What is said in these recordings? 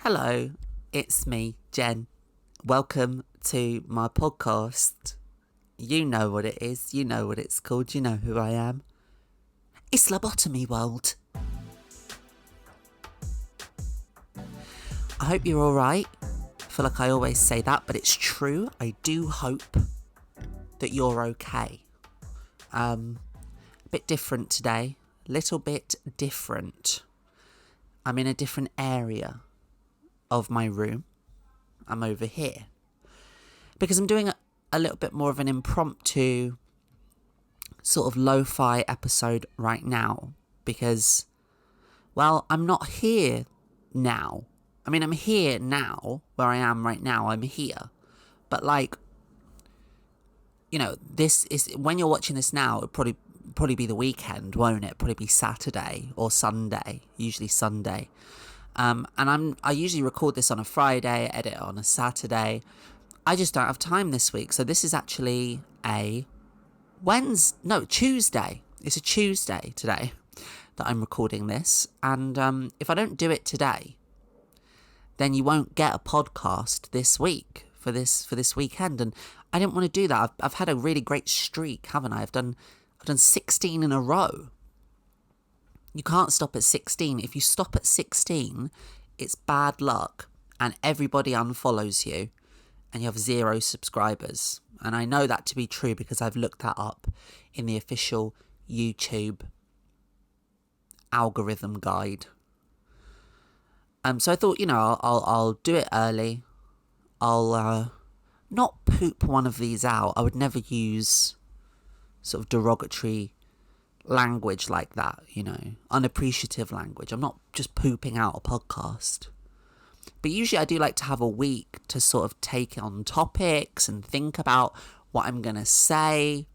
Hello, it's me, Jen. Welcome to my podcast. You know what it is, you know what it's called, you know who I am. It's Lobotomy World. I hope you're alright. I feel like I always say that, but it's true. I do hope that you're okay. A bit different today. Little bit different. I'm in a different area of my room. I'm over here because I'm doing a little bit more of an impromptu sort of lo-fi episode right now because, well, I'm not here now. I mean, I'm here now where I am right now. I'm here, but like, you know, this is when you're watching this now. It'll probably be the weekend, won't it? Probably be Saturday or Sunday. Usually Sunday. And I usually record this on a Friday, edit it on a Saturday. I just don't have time this week. So this is actually a Tuesday. It's a Tuesday today that I'm recording this. And if I don't do it today, then you won't get a podcast this week for this weekend. And I didn't want to do that. I've had a really great streak, haven't I? I've done 16 in a row. You can't stop at 16. If you stop at 16, it's bad luck and everybody unfollows you and you have 0 subscribers. And I know that to be true because I've looked that up in the official YouTube algorithm guide. So I thought, I'll do it early. I'll not poop one of these out. I would never use sort of derogatory language like that, unappreciative language. I'm not just pooping out a podcast. But usually I do like to have a week to sort of take on topics and think about what I'm going to say.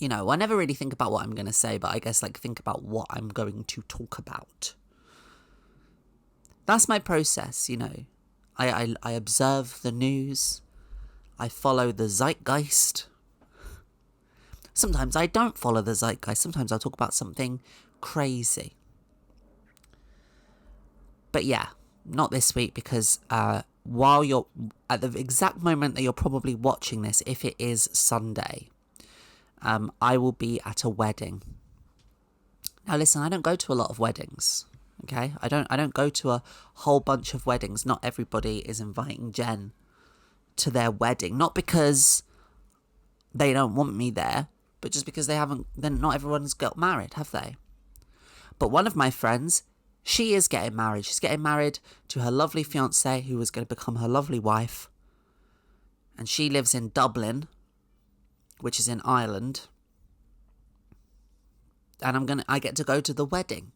I never really think about what I'm going to say, but I guess think about what I'm going to talk about. That's my process, I observe the news. I follow the zeitgeist. Sometimes I don't follow the zeitgeist. Sometimes I'll talk about something crazy. But yeah, not this week because while you're at the exact moment that you're probably watching this, if it is Sunday, I will be at a wedding. Now listen, I don't go to a lot of weddings. Okay, I don't go to a whole bunch of weddings. Not everybody is inviting Jen to their wedding. Not because they don't want me there, but just because then not everyone's got married, have they? But one of my friends, she is getting married. She's getting married to her lovely fiancé who is going to become her lovely wife. And she lives in Dublin, which is in Ireland. And I get to go to the wedding.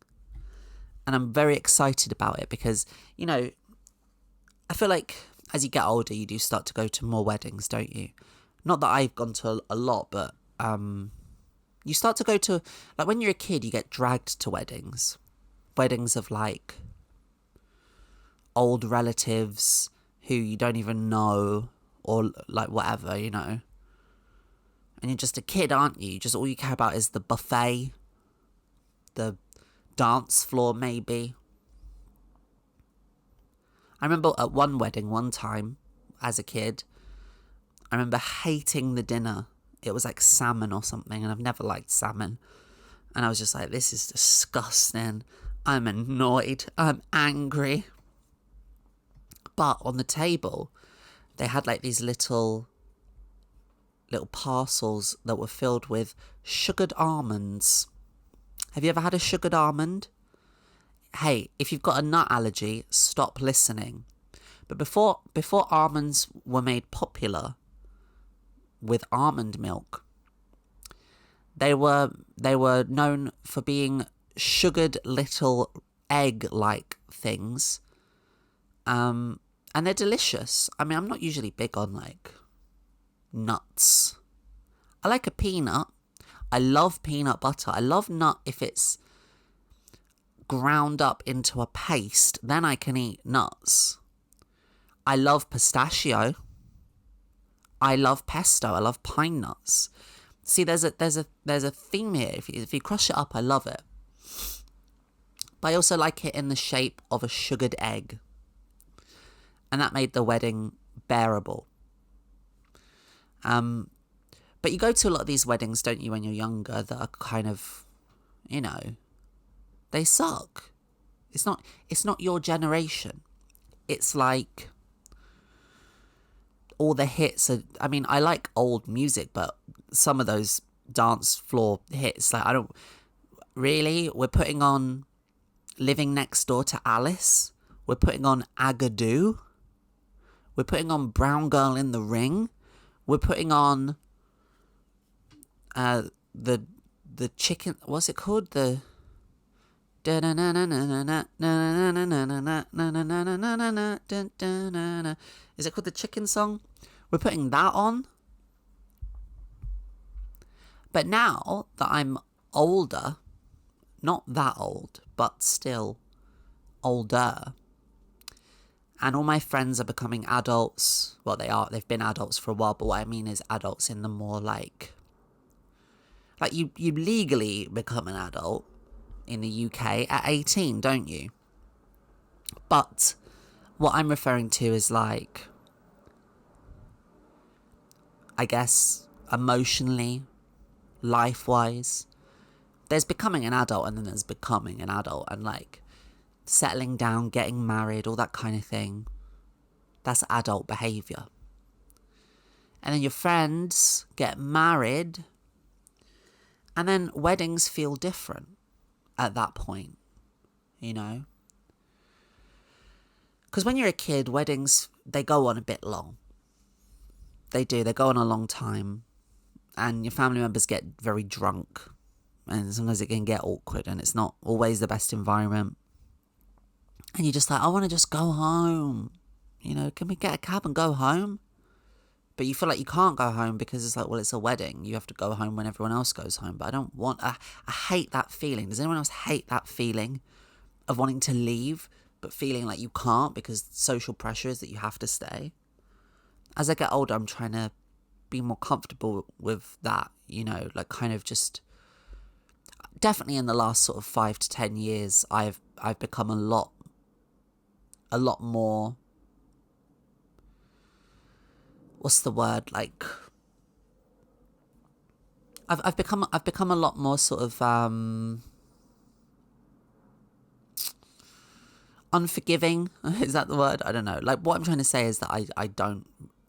And I'm very excited about it because, I feel like as you get older, you do start to go to more weddings, don't you? Not that I've gone to a lot, but you start to go to, when you're a kid, you get dragged to weddings. Weddings of old relatives who you don't even know or whatever, And you're just a kid, aren't you? Just all you care about is the buffet, the dance floor, maybe. I remember at one wedding one time as a kid, I remember hating the dinner. It was salmon or something, and I've never liked salmon. And I was just this is disgusting. I'm annoyed. I'm angry. But on the table, they had these little parcels that were filled with sugared almonds. Have you ever had a sugared almond? Hey, if you've got a nut allergy, stop listening. But before almonds were made popular with almond milk, they were known for being sugared little egg-like things. And they're delicious. I mean, I'm not usually big on nuts. I like a peanut. I love peanut butter. I love nut if it's ground up into a paste. Then I can eat nuts. I love pistachio. I love pesto. I love pine nuts. See, there's a theme here. If you crush it up, I love it. But I also like it in the shape of a sugared egg. And that made the wedding bearable. But you go to a lot of these weddings, don't you, when you're younger, that are kind of, you know, they suck. It's not your generation. It's like all the hits are, I mean, I like old music, but some of those dance floor hits, like, I don't really, we're putting on Living Next Door to Alice. We're putting on Agadoo. We're putting on Brown Girl in the Ring. We're putting on the chicken, what's it called? The is it called the chicken song? We're putting that on. But now that I'm older, not that old, but still older, and all my friends are becoming adults. Well, they've been adults for a while, but what I mean is adults in the more like you legally become an adult in the UK at 18, don't you? But what I'm referring to is like, I guess, emotionally, life-wise, there's becoming an adult and then there's becoming an adult, and like settling down, getting married, all that kind of thing. That's adult behaviour. And then your friends get married, and then weddings feel different at that point, you know? Because when you're a kid, weddings, they go on a bit long. They do. They go on a long time. And your family members get very drunk. And sometimes it can get awkward, and it's not always the best environment. And you're just like, I want to just go home. You know, can we get a cab and go home? But you feel like you can't go home because it's like, well, it's a wedding. You have to go home when everyone else goes home. But I hate that feeling. Does anyone else hate that feeling of wanting to leave, but feeling like you can't because social pressure is that you have to stay? As I get older, I'm trying to be more comfortable with that, you know, like kind of just, definitely in the last sort of 5 to 10 years, I've become a lot more, what's the word, like, I've become a lot more sort of unforgiving. Is that the word? I don't know. Like, what I'm trying to say is that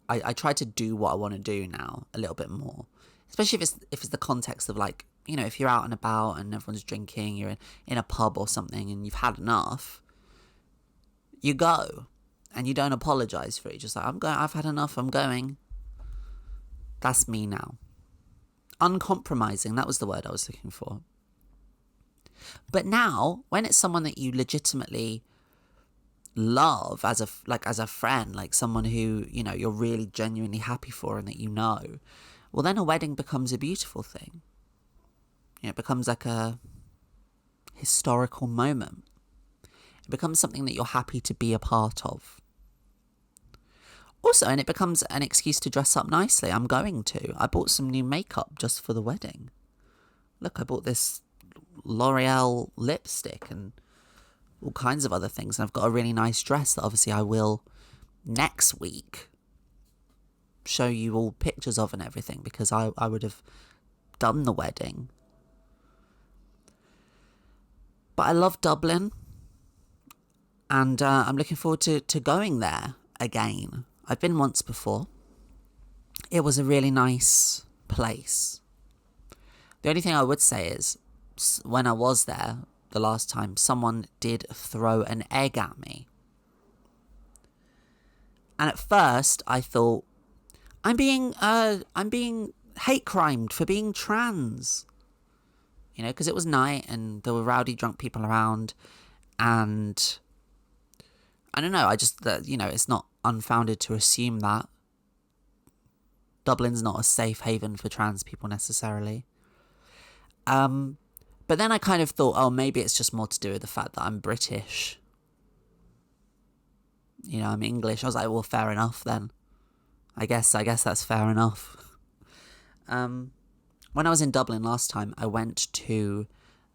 I try to do what I want to do now a little bit more, especially if it's the context of, like, you know, if you're out and about and everyone's drinking, you're in a pub or something and you've had enough, you go and you don't apologize for it. You're just like, I've had enough, I'm going. That's me now. Uncompromising, that was the word I was looking for. But now, when it's someone that you legitimately love as a friend, like someone who, you know, you're really genuinely happy for and that you know, well, then a wedding becomes a beautiful thing. You know, it becomes like a historical moment. It becomes something that you're happy to be a part of. Also, and it becomes an excuse to dress up nicely. I'm going to. I bought some new makeup just for the wedding. Look, I bought this L'Oreal lipstick and all kinds of other things. And I've got a really nice dress that obviously I will next week show you all pictures of and everything, because I would have done the wedding. But I love Dublin, and I'm looking forward to going there again. I've been once before. It was a really nice place. The only thing I would say is, when I was there the last time, someone did throw an egg at me. And at first I thought, I'm being hate crimed for being trans. You know, because it was night and there were rowdy drunk people around, and I don't know, I just, you know, it's not unfounded to assume that. Dublin's not a safe haven for trans people necessarily. But then I kind of thought, oh, maybe it's just more to do with the fact that I'm British. You know, I'm English. I was like, well, fair enough then. I guess that's fair enough. When I was in Dublin last time, I went to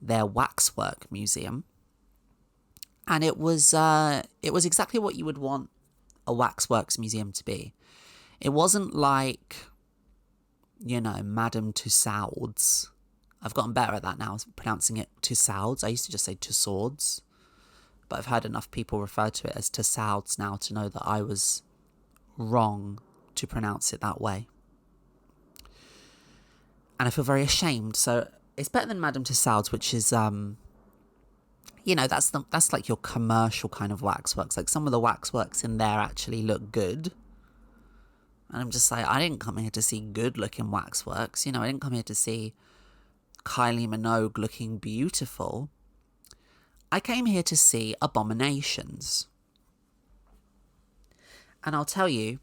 their waxwork museum. And it was exactly what you would want a waxworks museum to be. It wasn't like, Madame Tussauds. I've gotten better at that now, pronouncing it Tussauds. I used to just say Tussauds, but I've heard enough people refer to it as Tussauds now to know that I was wrong to pronounce it that way. And I feel very ashamed. So it's better than Madame Tussauds, which is, that's like your commercial kind of waxworks. Like some of the waxworks in there actually look good. And I'm just like, I didn't come here to see good looking waxworks. I didn't come here to see Kylie Minogue looking beautiful. I came here to see abominations. And I'll tell you,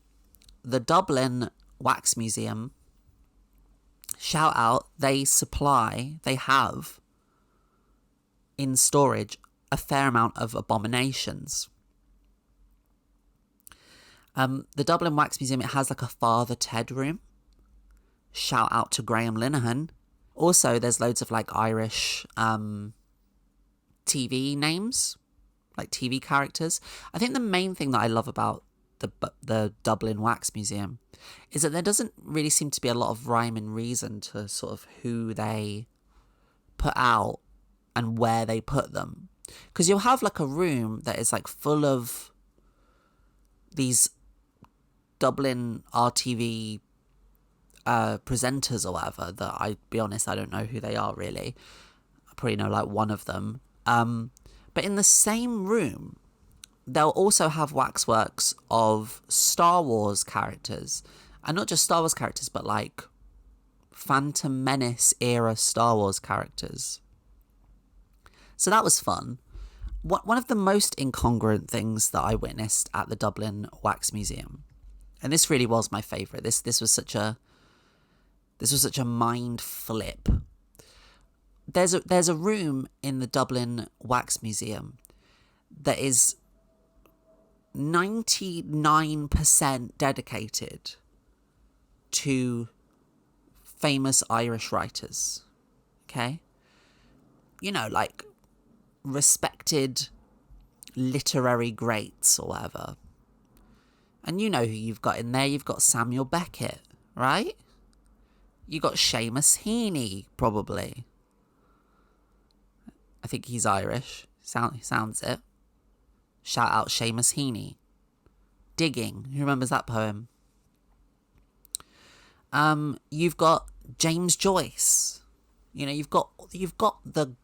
the Dublin Wax Museum, shout out, they have in storage a fair amount of abominations. The Dublin Wax Museum, it has like a Father Ted room. Shout out to Graham Linehan. Also, there's loads of like Irish TV names, like TV characters. I think the main thing that I love about the Dublin Wax Museum is that there doesn't really seem to be a lot of rhyme and reason to sort of who they put out and where they put them. Because you'll have like a room that is like full of these Dublin RTV presenters or whatever that I be honest, I don't know who they are really. I probably know like one of them. But in the same room, they'll also have waxworks of Star Wars characters. And not just Star Wars characters, but like Phantom Menace era Star Wars characters. So that was fun. One of the most incongruent things that I witnessed at the Dublin Wax Museum, and this really was my favourite. This was such a mind flip. There's a room in the Dublin Wax Museum that is 99% dedicated to famous Irish writers. Okay? Like respected literary greats or whatever. And you know who you've got in there. You've got Samuel Beckett, right? You got Seamus Heaney, probably. I think he's Irish. Sounds it. Shout out Seamus Heaney. Digging. Who remembers that poem? You've got James Joyce. You've got the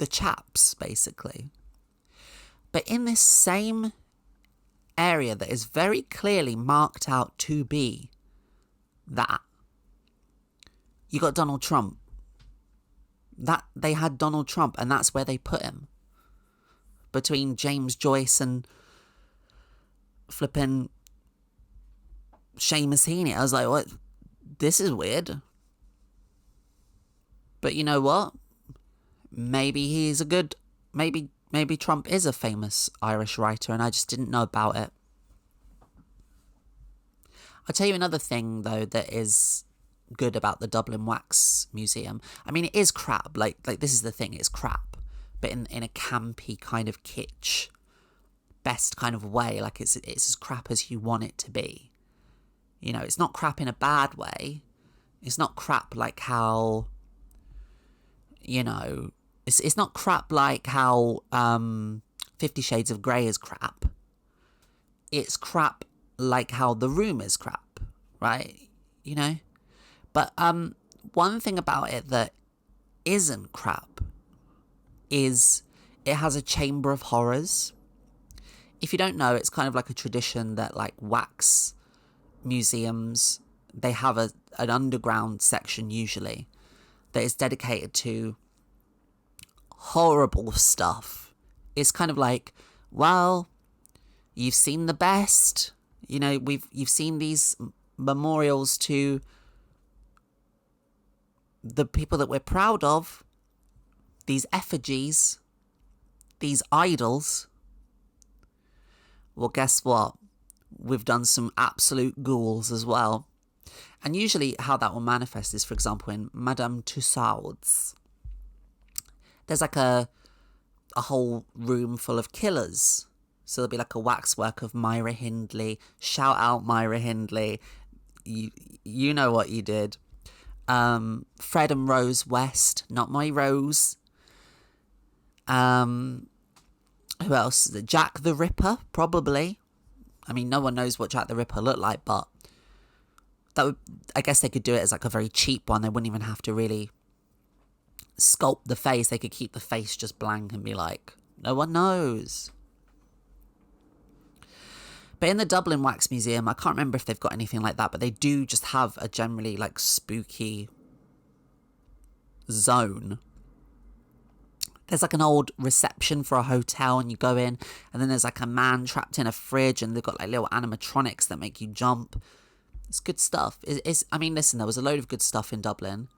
chaps, basically. But in this same area that is very clearly marked out to be that, you got Donald Trump. That they had Donald Trump, and that's where they put him. Between James Joyce and flipping Seamus Heaney. I was like, what? This is weird. But you know what? Maybe he's maybe Trump is a famous Irish writer and I just didn't know about it. I'll tell you another thing, though, that is good about the Dublin Wax Museum. I mean, it is crap. Like this is the thing, it's crap. But in a campy kind of kitsch, best kind of way. Like it's as crap as you want it to be. It's not crap in a bad way. It's not crap like how, it's not crap like how 50 Shades of Grey is crap. It's crap like how The Room is crap, right? But one thing about it that isn't crap is it has a chamber of horrors. If you don't know, it's kind of like a tradition that like wax museums, they have an underground section usually that is dedicated to horrible stuff. It's kind of like, well, you've seen the best. You've seen these memorials to the people that we're proud of, these effigies, these idols. Well, guess what? We've done some absolute ghouls as well. And usually how that will manifest is, for example, in Madame Tussauds, there's like a a whole room full of killers. So there'll be like a waxwork of Myra Hindley. Shout out Myra Hindley. You know what you did. Fred and Rose West, not my Rose. Who else? Jack the Ripper, probably. I mean, no one knows what Jack the Ripper looked like, but I guess they could do it as like a very cheap one. They wouldn't even have to really sculpt the face. They could keep the face just blank and be like, no one knows. But in the Dublin Wax Museum, I can't remember if they've got anything like that, but they do just have a generally like spooky zone. There's like an old reception for a hotel, and you go in, and then there's like a man trapped in a fridge, and they've got like little animatronics that make you jump. It's good stuff. I mean, listen, there was a load of good stuff in Dublin.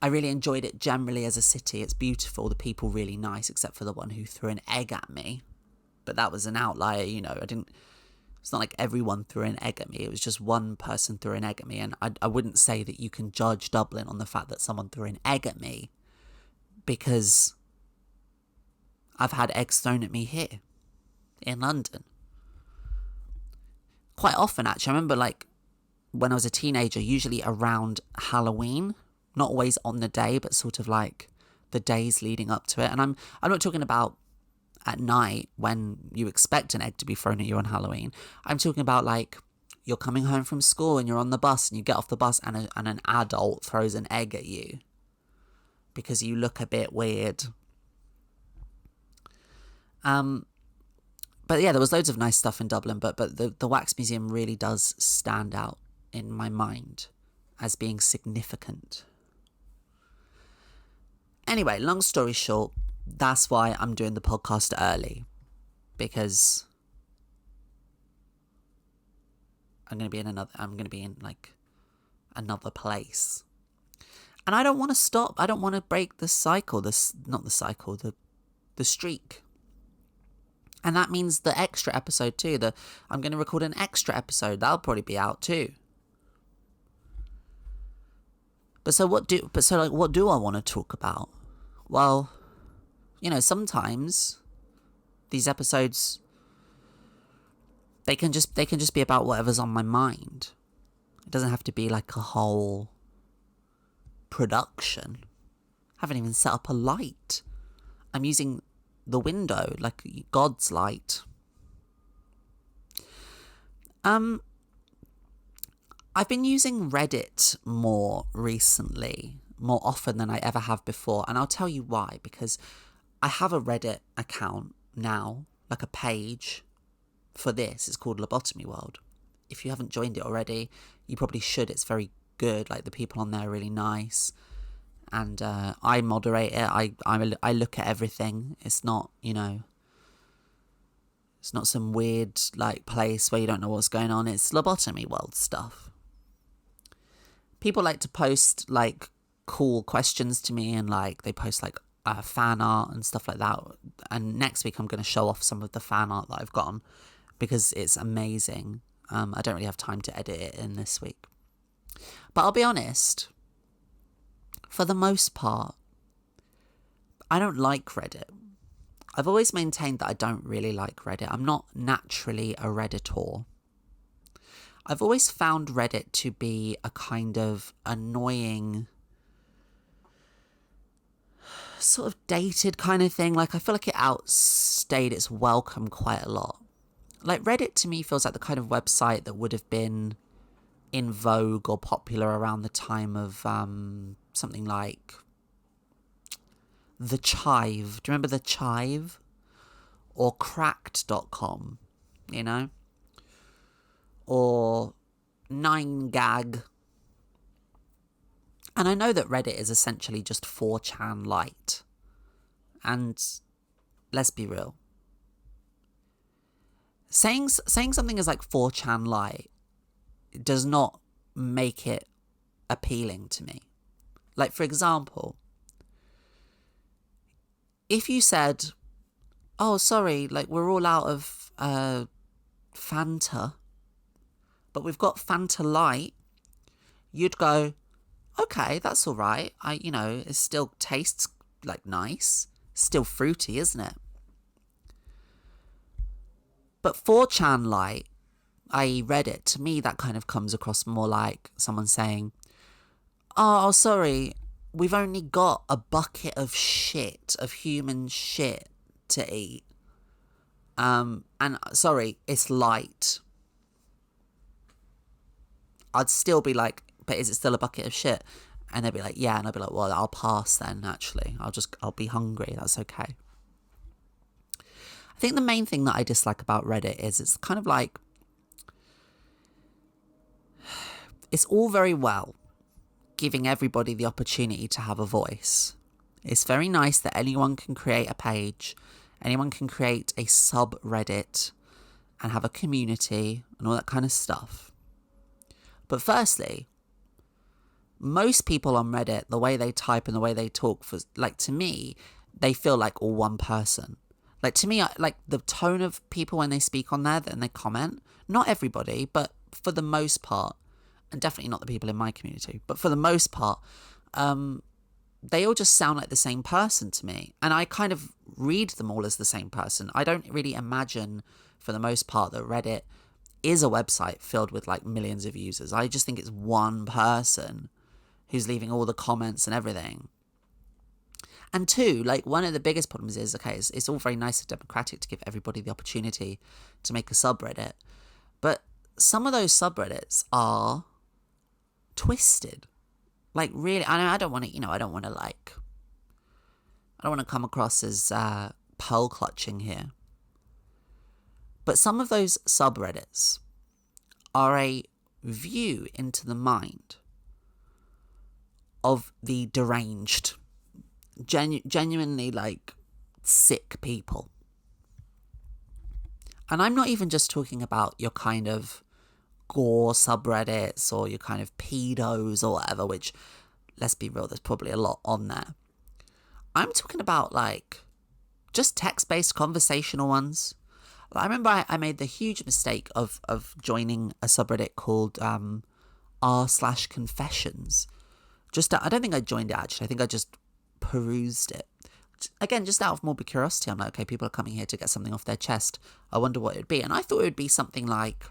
I really enjoyed it generally as a city. It's beautiful. The people really nice, except for the one who threw an egg at me. But that was an outlier, you know. It's not like everyone threw an egg at me. It was just one person threw an egg at me. And I wouldn't say that you can judge Dublin on the fact that someone threw an egg at me, because I've had eggs thrown at me here in London. Quite often, actually. I remember like when I was a teenager, usually around Halloween, not always on the day, but sort of like the days leading up to it. And I'm not talking about at night when you expect an egg to be thrown at you on Halloween. I'm talking about like you're coming home from school and you're on the bus and you get off the bus and an adult throws an egg at you because you look a bit weird. But yeah, there was loads of nice stuff in Dublin, but the Wax Museum really does stand out in my mind as being significant. Anyway, long story short, that's why I'm doing the podcast early, because I'm going to be in like another place. And I don't want to stop. I don't want to break the cycle, the streak. And that means the extra episode too. I'm going to record an extra episode. That'll probably be out too. But what do I want to talk about? Well, you know, sometimes these episodes, they can just be about whatever's on my mind. It doesn't have to be like a whole production. I haven't even set up a light. I'm using the window like God's light. I've been using Reddit more recently, more often than I ever have before, and I'll tell you why. Because I have a Reddit account now, like a page for this. It's called Lobotomy World. If you haven't joined it already, you probably should. It's very good. Like, the people on there are really nice, and I moderate it. I look at everything. It's not, you know, it's not some weird like place where you don't know what's going on. It's Lobotomy World stuff. People like to post like cool questions to me, and like they post like fan art and stuff like that. And next week I'm going to show off some of the fan art that I've gotten, because it's amazing. I don't really have time to edit it in this week. But I'll be honest, for the most part, I don't like Reddit. I've always maintained that I don't really like Reddit. I'm not naturally a Redditor. I've always found Reddit to be a kind of annoying, sort of dated kind of thing. Like, I feel like it outstayed its welcome quite a lot. Like, Reddit to me feels like the kind of website that would have been in vogue or popular around the time of something like The Chive. Do you remember The Chive? Or Cracked.com, you know? Or 9gag. And I know that Reddit is essentially just 4chan light. And let's be real. Saying something is like 4chan light does not make it appealing to me. Like, for example, if you said, oh, sorry, like, we're all out of Fanta, but we've got Fanta Light, you'd go, okay, that's all right. It still tastes like nice. Still fruity, isn't it? But 4chan light, i.e. Reddit, to me that kind of comes across more like someone saying, oh, sorry, we've only got a bucket of shit, of human shit to eat. And sorry, it's light. I'd still be like, but is it still a bucket of shit? And they'd be like, yeah. And I'd be like, well, I'll pass then, actually. I'll be hungry. That's okay. I think the main thing that I dislike about Reddit is it's kind of like, it's all very well giving everybody the opportunity to have a voice. It's very nice that anyone can create a page, anyone can create a subreddit and have a community and all that kind of stuff. But firstly, most people on Reddit, the way they type and the way they talk, to me, they feel like all one person. Like, to me, like the tone of people when they speak on there and they comment, not everybody, but for the most part, and definitely not the people in my community, but for the most part, they all just sound like the same person to me. And I kind of read them all as the same person. I don't really imagine, for the most part, that Reddit is a website filled with like millions of users. I just think it's one person who's leaving all the comments and everything. And two, like, one of the biggest problems is, okay, it's all very nice and democratic to give everybody the opportunity to make a subreddit. But some of those subreddits are twisted. Like, really, I don't want to, I don't want to come across as pearl clutching here. But some of those subreddits are a view into the mind of the deranged, genuinely like sick people. And I'm not even just talking about your kind of gore subreddits or your kind of pedos or whatever, which, let's be real, there's probably a lot on there. I'm talking about like just text-based conversational ones. I remember I made the huge mistake of joining a subreddit called r/confessions. I don't think I joined it actually. I think I just perused it. Again, just out of morbid curiosity, I'm like, okay, people are coming here to get something off their chest. I wonder what it would be. And I thought it would be something like,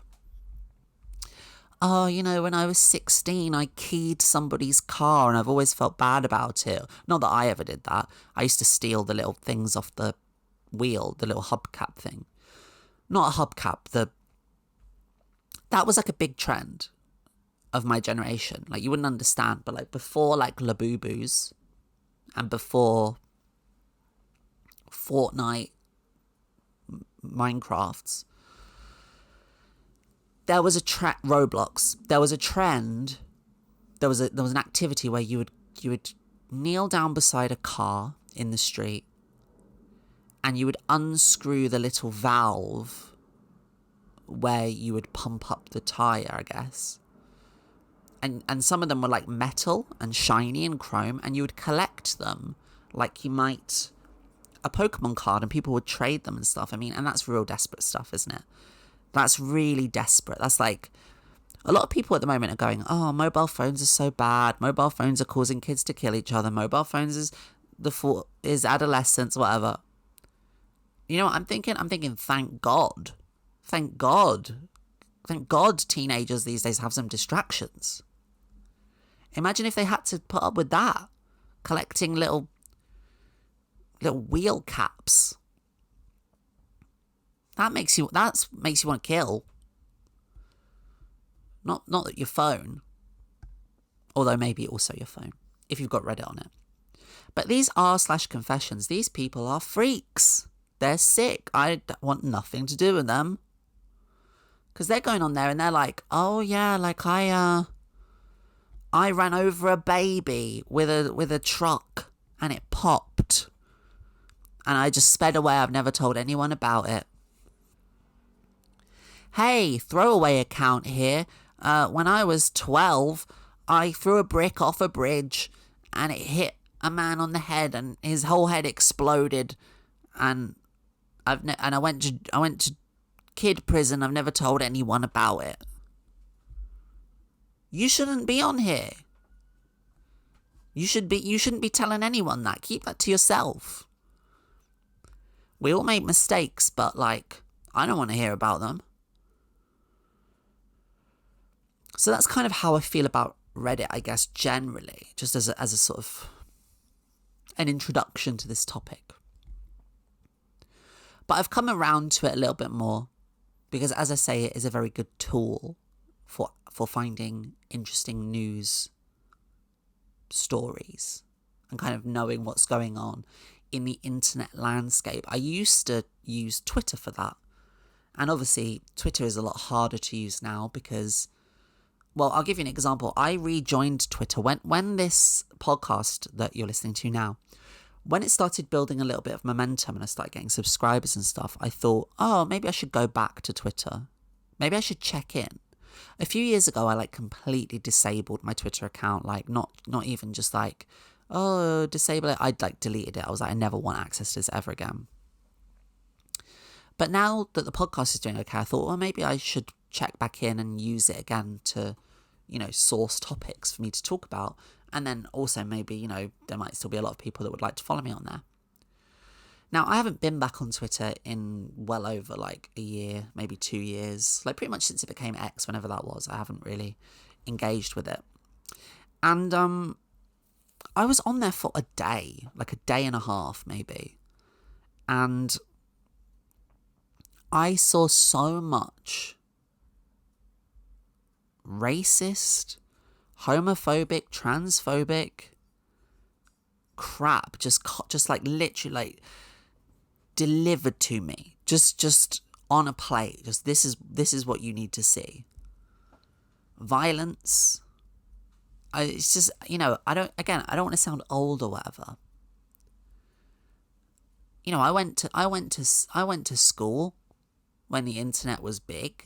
oh, when I was 16, I keyed somebody's car and I've always felt bad about it. Not that I ever did that. I used to steal the little things off the wheel, the little hubcap thing. Not a hubcap, that was like a big trend of my generation. Like, you wouldn't understand, but like before like Labubus and before Fortnite, Minecrafts, there was Roblox. There was a trend. There was an activity where you would kneel down beside a car in the street and you would unscrew the little valve where you would pump up the tire, I guess. And some of them were like metal and shiny and chrome, and you would collect them like you might a Pokemon card, and people would trade them and stuff. I mean, and that's real desperate stuff, isn't it? That's really desperate. That's like, a lot of people at the moment are going, oh, mobile phones are so bad. Mobile phones are causing kids to kill each other. Mobile phones is adolescence, whatever. You know what I'm thinking? I'm thinking, thank God. Thank God. Thank God teenagers these days have some distractions. Imagine if they had to put up with that. Collecting little wheel caps. That makes you want to kill. Not your phone. Although maybe also your phone, if you've got Reddit on it. But these r/confessions, these people are freaks. They're sick. I want nothing to do with them. Because they're going on there and they're like, oh yeah, like I ran over a baby with a truck and it popped. And I just sped away. I've never told anyone about it. Hey, throwaway account here. When I was 12, I threw a brick off a bridge and it hit a man on the head and his whole head exploded. And I went to kid prison. I've never told anyone about it. You shouldn't be on here. You shouldn't be telling anyone that. Keep that to yourself. We all make mistakes, but like, I don't want to hear about them. So that's kind of how I feel about Reddit, I guess, generally, just as a sort of an introduction to this topic. But I've come around to it a little bit more because, as I say, it is a very good tool for finding interesting news stories and kind of knowing what's going on in the internet landscape. I used to use Twitter for that. And obviously, Twitter is a lot harder to use now because, well, I'll give you an example. I rejoined Twitter when this podcast that you're listening to now, when it started building a little bit of momentum and I started getting subscribers and stuff, I thought, oh, maybe I should go back to Twitter. Maybe I should check in. A few years ago, I like completely disabled my Twitter account. Like not even just like, oh, disable it. I'd like deleted it. I was like, I never want access to this ever again. But now that the podcast is doing okay, I thought, well, maybe I should check back in and use it again to, source topics for me to talk about. And then also maybe, there might still be a lot of people that would like to follow me on there. Now, I haven't been back on Twitter in well over like a year, maybe 2 years. Like pretty much since it became X, whenever that was, I haven't really engaged with it. And I was on there for a day, like a day and a half maybe. And I saw so much racist, homophobic, transphobic crap just like literally like delivered to me just on a plate. Just this is what you need to see. Violence. It's just, I don't want to sound old or whatever. I went to school when the internet was big.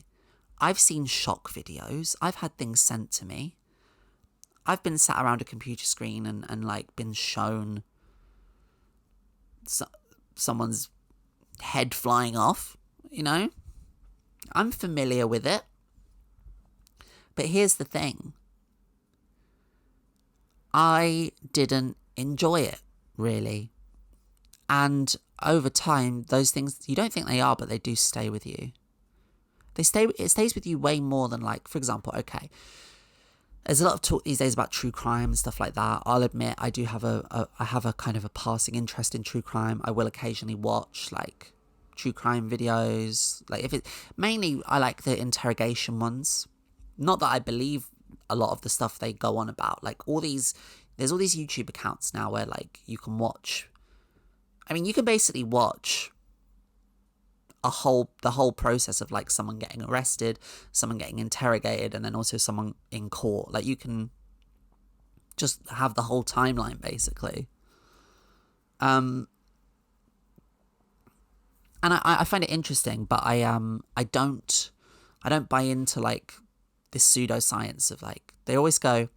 I've seen shock videos. I've had things sent to me. I've been sat around a computer screen and like been shown someone's head flying off, I'm familiar with it. But here's the thing. I didn't enjoy it, really. And over time, those things, you don't think they are, but they do stay with you. It stays with you way more than, like, for example, okay, there's a lot of talk these days about true crime and stuff like that. I'll admit I do have I have a kind of a passing interest in true crime. I will occasionally watch like true crime videos. Like mainly I like the interrogation ones. Not that I believe a lot of the stuff they go on about. Like there's all these YouTube accounts now where like you can watch. I mean, you can basically watch the whole process of like someone getting arrested, someone getting interrogated, and then also someone in court. Like you can just have the whole timeline basically. And I find it interesting, but I don't buy into like this pseudoscience of like, they always go,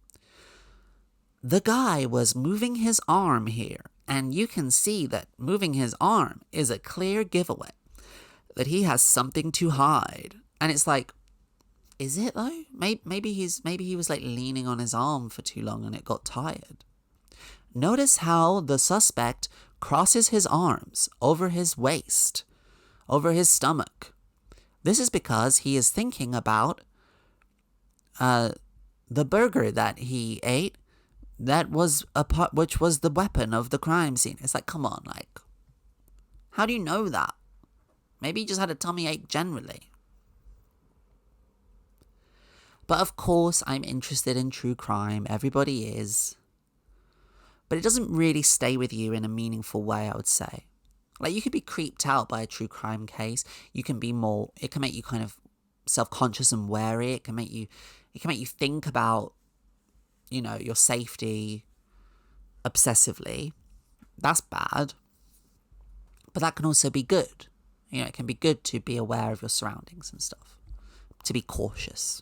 the guy was moving his arm here, and you can see that moving his arm is a clear giveaway that he has something to hide. And it's like, is it though? Maybe he was like leaning on his arm for too long and it got tired. Notice how the suspect crosses his arms over his waist, over his stomach. This is because he is thinking about the burger that he ate which was the weapon of the crime scene. It's like, come on, like, how do you know that? Maybe he just had a tummy ache generally. But of course, I'm interested in true crime. Everybody is. But it doesn't really stay with you in a meaningful way, I would say. Like, you could be creeped out by a true crime case. It can make you kind of self-conscious and wary. It can make you think about, your safety obsessively. That's bad. But that can also be good. It can be good to be aware of your surroundings and stuff. To be cautious.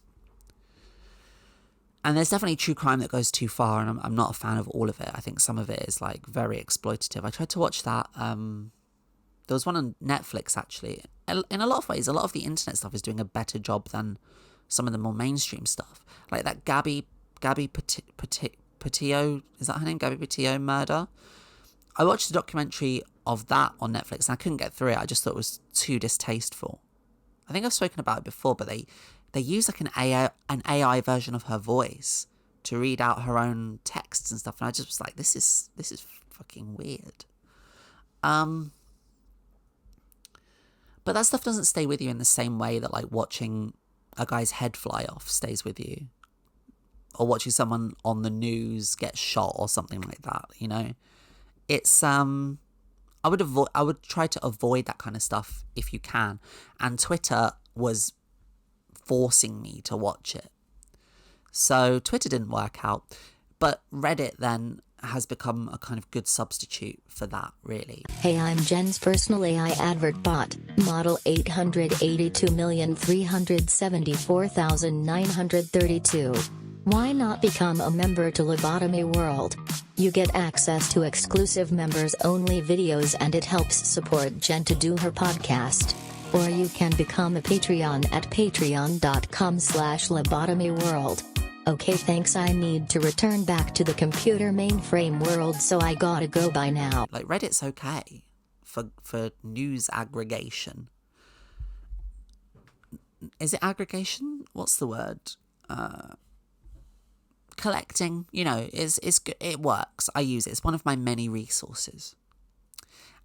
And there's definitely true crime that goes too far, and I'm not a fan of all of it. I think some of it is like very exploitative. I tried to watch that. There was one on Netflix, actually. In a lot of ways, a lot of the internet stuff is doing a better job than some of the more mainstream stuff. Like that Gabby Petito, is that her name? Gabby Petito murder. I watched a documentary of that on Netflix, and I couldn't get through it. I just thought it was too distasteful. I think I've spoken about it before, but they use like an AI version of her voice to read out her own texts and stuff, and I just was like, this is fucking weird. But that stuff doesn't stay with you in the same way that like watching a guy's head fly off stays with you, or watching someone on the news get shot or something like that. You know, it's I would try to avoid that kind of stuff if you can, and Twitter was forcing me to watch it. So Twitter didn't work out, but Reddit then has become a kind of good substitute for that, really. Hey, I'm Jen's personal AI advert bot, model 882,374,932. Why not become a member to Lobotomy World? You get access to exclusive members-only videos, and it helps support Jen to do her podcast. Or you can become a Patreon at patreon.com/lobotomyworld. Okay, thanks, I need to return back to the computer mainframe world, so I gotta go by now. Like, Reddit's okay for news aggregation. Is it aggregation? What's the word? Collecting, you know, it's good. It works. I use it. It's one of my many resources.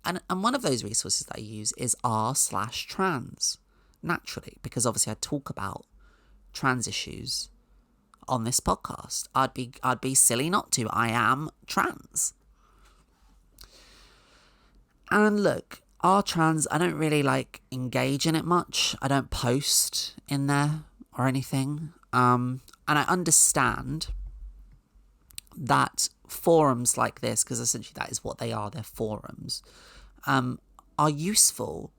And one of those resources that I use is r/trans, naturally, because obviously I talk about trans issues on this podcast. I'd be silly not to. I am trans. And look, r/trans, I don't really like engage in it much. I don't post in there or anything. And I understand that forums like this, because essentially that is what they are, they're forums, are useful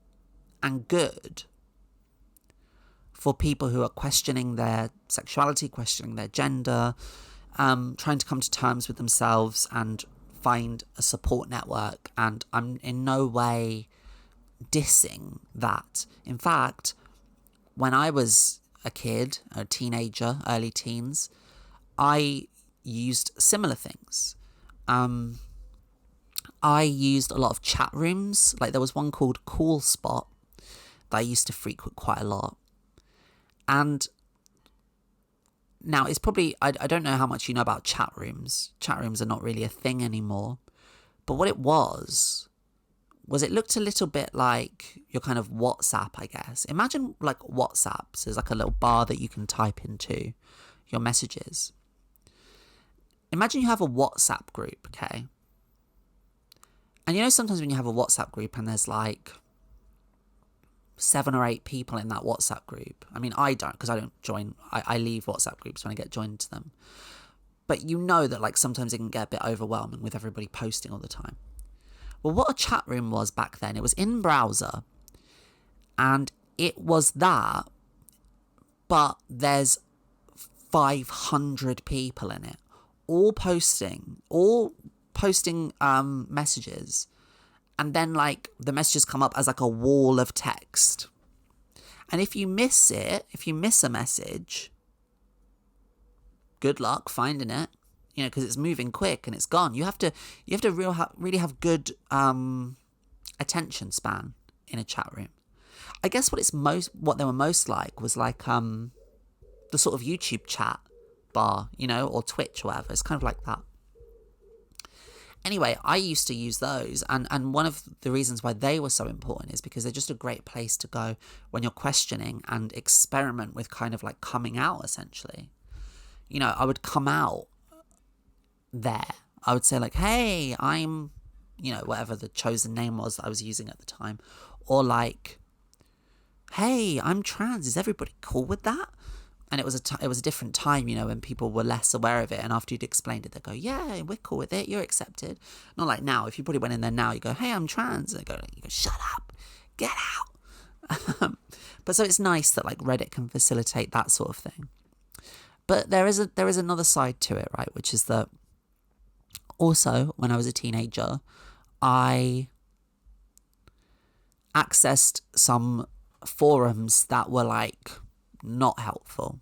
and good for people who are questioning their sexuality, questioning their gender, trying to come to terms with themselves and find a support network. And I'm in no way dissing that. In fact, when I was a kid, a teenager, early teens, I used similar things. I used a lot of chat rooms. Like, there was one called Cool Spot that I used to frequent quite a lot. And now it's probably, I don't know how much you know about chat rooms. Chat rooms are not really a thing anymore. But what it was it looked a little bit like your kind of WhatsApp, I guess. Imagine like WhatsApp. So there's like a little bar that you can type into your messages. Imagine you have a WhatsApp group, okay? And you know, sometimes when you have a WhatsApp group and there's like 7 or 8 people in that WhatsApp group. I mean, I don't, because I don't join. I leave WhatsApp groups when I get joined to them. But you know that like sometimes it can get a bit overwhelming with everybody posting all the time. Well, what a chat room was back then, it was in browser, and it was that, but there's 500 people in it, all posting messages, and then like the messages come up as like a wall of text. And if you miss a message, good luck finding it. You know, because it's moving quick and it's gone. You have to really have good attention span in a chat room. I guess what they were most like was like the sort of YouTube chat bar, you know, or Twitch or whatever. It's kind of like that. Anyway, I used to use those, and one of the reasons why they were so important is because they're just a great place to go when you're questioning and experiment with kind of like coming out, essentially. You know, I would come out there. I would say like, hey, I'm, you know, whatever the chosen name was that I was using at the time, or like, hey, I'm trans, is everybody cool with that? And it was a different time, you know, when people were less aware of it, and after you'd explained it, they'd go, yeah, we're cool with it, you're accepted. Not like now. If you probably went in there now, you go, hey, I'm trans, and you go, shut up, get out. But so it's nice that like Reddit can facilitate that sort of thing. But there is another side to it, right, which is that also, when I was a teenager, I accessed some forums that were like not helpful.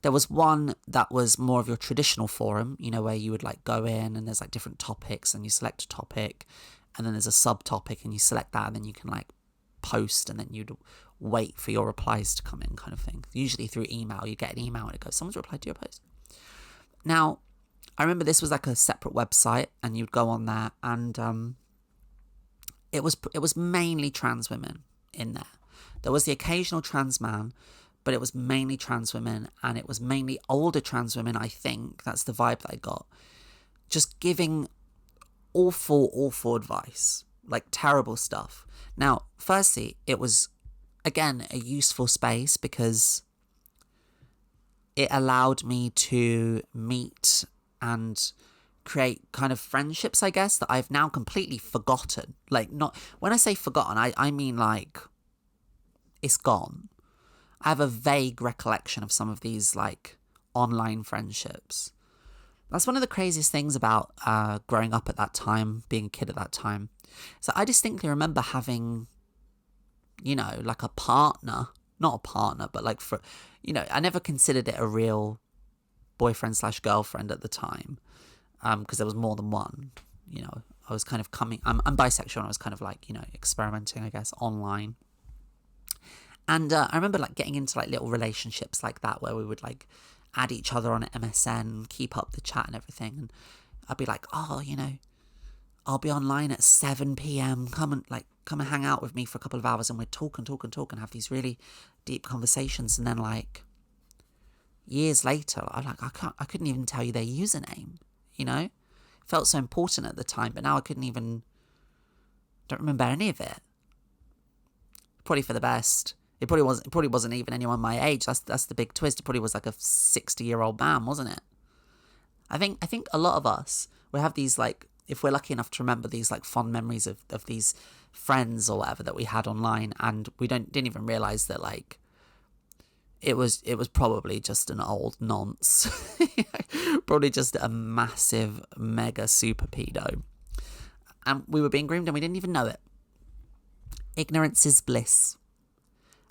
There was one that was more of your traditional forum, you know, where you would like go in and there's like different topics and you select a topic and then there's a subtopic, and you select that, and then you can like post, and then you'd wait for your replies to come in, kind of thing. Usually through email, you get an email and it goes, someone's replied to your post. Now, I remember this was like a separate website, and you'd go on there, and it was mainly trans women in there. There was the occasional trans man, but it was mainly trans women, and it was mainly older trans women, I think. That's the vibe that I got. Just giving awful advice, like terrible stuff. Now, firstly, it was, again, a useful space because it allowed me to meet and create kind of friendships, I guess, that I've now completely forgotten. Like, not, when I say forgotten, I mean like it's gone. I have a vague recollection of some of these like online friendships. That's one of the craziest things about growing up at that time, being a kid at that time. So I distinctly remember having, you know, like a partner, not a partner, but like for, you know, I never considered it a real boyfriend/girlfriend at the time, because there was more than one. You know, I was kind of I'm bisexual, and I was kind of like, you know, experimenting, I guess, online. And I remember like getting into like little relationships like that, where we would like add each other on MSN, keep up the chat and everything. And I'd be like, oh, you know, I'll be online at 7 p.m. Come and hang out with me for a couple of hours, and we'd talk and have these really deep conversations. And then like years later, I couldn't even tell you their username, you know? It felt so important at the time, but now I don't remember any of it. Probably for the best. It probably wasn't even anyone my age. That's the big twist. It probably was like a 60-year-old man, wasn't it? I think a lot of us, we have these like, if we're lucky enough to remember these like fond memories of these friends or whatever that we had online, and we didn't even realize that like it was probably just an old nonce. Probably just a massive mega super pedo, and we were being groomed and we didn't even know it. Ignorance is bliss.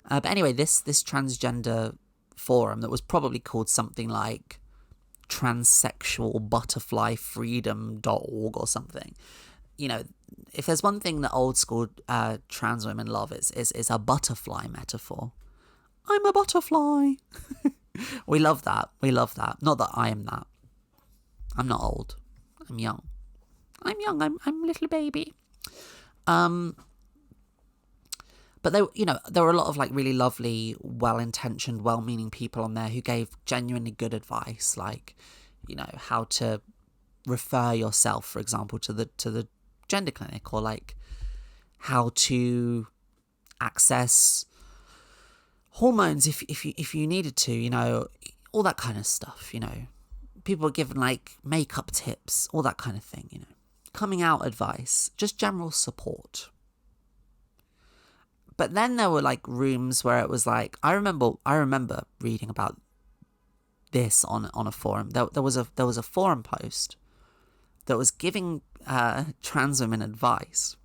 But anyway, this transgender forum that was probably called something like transsexualbutterflyfreedom.org or something. You know, if there's one thing that old school trans women love, it's a butterfly metaphor. I'm a butterfly. We love that. Not that I am that. I'm not old. I'm young. I'm a little baby. But there were a lot of like really lovely, well-intentioned, well-meaning people on there who gave genuinely good advice, like, you know, how to refer yourself, for example, to the gender clinic, or like how to access hormones if you needed to, you know, all that kind of stuff. You know, people were given like makeup tips, all that kind of thing. You know, coming out advice, just general support. But then there were like rooms where it was like, I remember reading about this on a forum. There was a forum post that was giving trans women advice.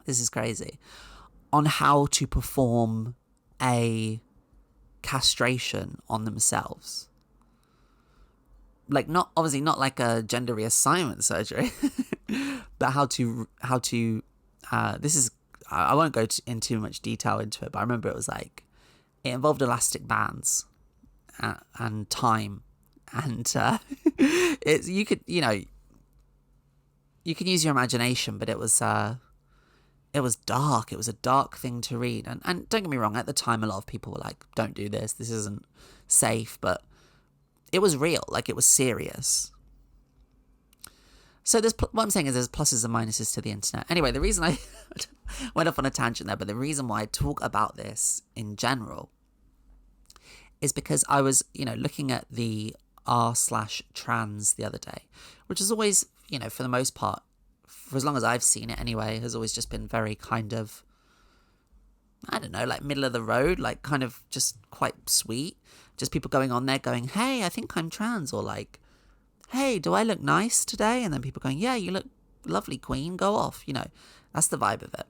This is crazy, on how to perform a castration on themselves. Like, not like a gender reassignment surgery, but how to this is, I won't go into too much detail into it, but I remember it was like, it involved elastic bands and time, and you can use your imagination, but it was dark. It was a dark thing to read, and don't get me wrong, at the time a lot of people were like, don't do this isn't safe, but it was real, like it was serious. So what I'm saying is there's pluses and minuses to the internet. Anyway, the reason I went off on a tangent there, but the reason why I talk about this in general is because I was, you know, looking at the r/trans the other day, which is always, you know, for the most part, for as long as I've seen it anyway, has always just been very kind of, I don't know, like middle of the road, like kind of just quite sweet. Just people going on there going, hey, I think I'm trans, or like, hey, do I look nice today? And then people going, yeah, you look lovely, queen, go off. You know, that's the vibe of it.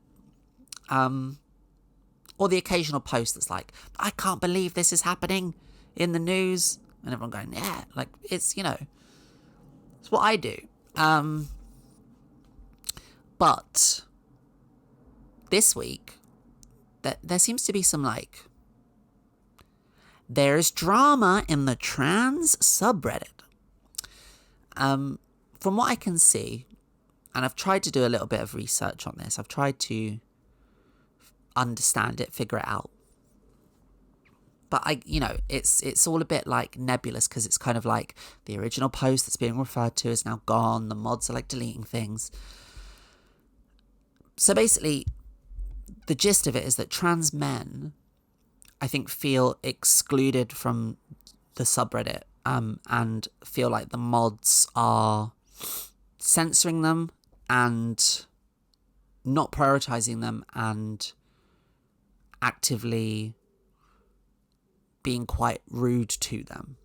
Or the occasional post that's like, I can't believe this is happening in the news. And everyone going, yeah, like it's, you know, it's what I do. But this week, there seems to be some like, there's drama in the trans subreddit. From what I can see, and I've tried to do a little bit of research on this, I've tried to understand it, figure it out. But it's all a bit like nebulous, because it's kind of like the original post that's being referred to is now gone. The mods are like deleting things. So basically, the gist of it is that trans men, I think, feel excluded from the subreddit, and feel like the mods are censoring them and not prioritizing them and actively being quite rude to them.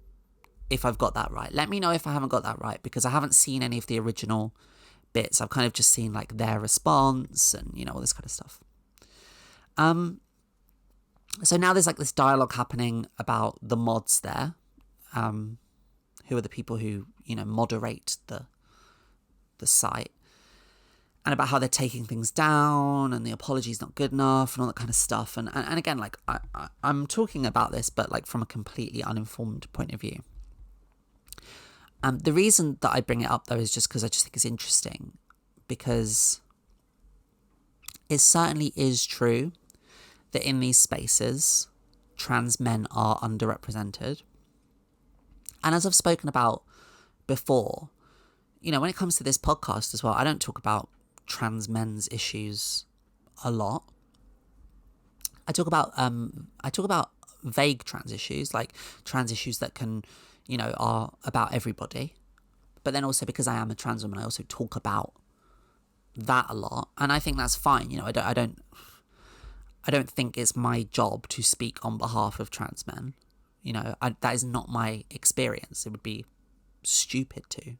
If I've got that right. Let me know if I haven't got that right, because I haven't seen any of the original bits. I've kind of just seen like their response and, all this kind of stuff. So now there's like this dialogue happening about the mods there, who are the people who, moderate the site, and about how they're taking things down and the apology's not good enough and all that kind of stuff. And again, like I'm talking about this, but like from a completely uninformed point of view. The reason that I bring it up though is just because I just think it's interesting, because it certainly is true that in these spaces, trans men are underrepresented. And as I've spoken about before, when it comes to this podcast as well, I don't talk about trans men's issues a lot. I talk about vague trans issues, like trans issues that can, are about everybody. But then also, because I am a trans woman, I also talk about that a lot, and I think that's fine. I don't think it's my job to speak on behalf of trans men. That is not my experience. It would be stupid to.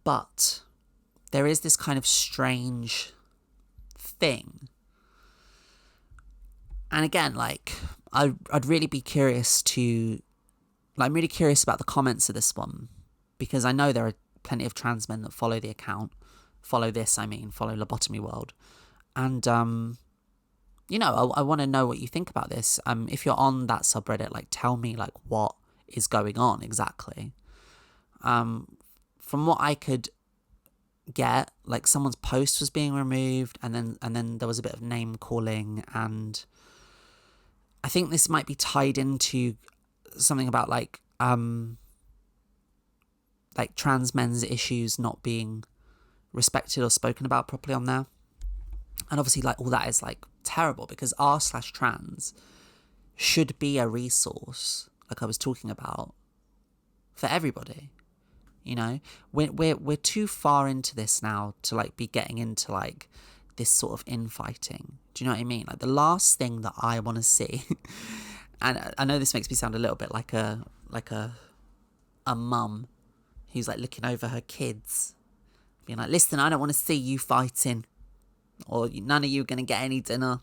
But there is this kind of strange thing. And again, like, I'd really be curious I'm really curious about the comments of this one, because I know there are plenty of trans men that follow the account, follow Lobotomy World. And, I want to know what you think about this. If you're on that subreddit, like, tell me, like, what is going on exactly. From what I could get, like, someone's post was being removed, and then there was a bit of name calling, and I think this might be tied into something about like trans men's issues not being respected or spoken about properly on there. And obviously, like, all that is like terrible, because r/trans should be a resource, like I was talking about, for everybody. We're too far into this now to like be getting into like this sort of infighting. Do you know what I mean? Like, the last thing that I want to see, and I know this makes me sound a little bit like a mum who's like looking over her kids, being like, listen, I don't want to see you fighting, or none of you are going to get any dinner.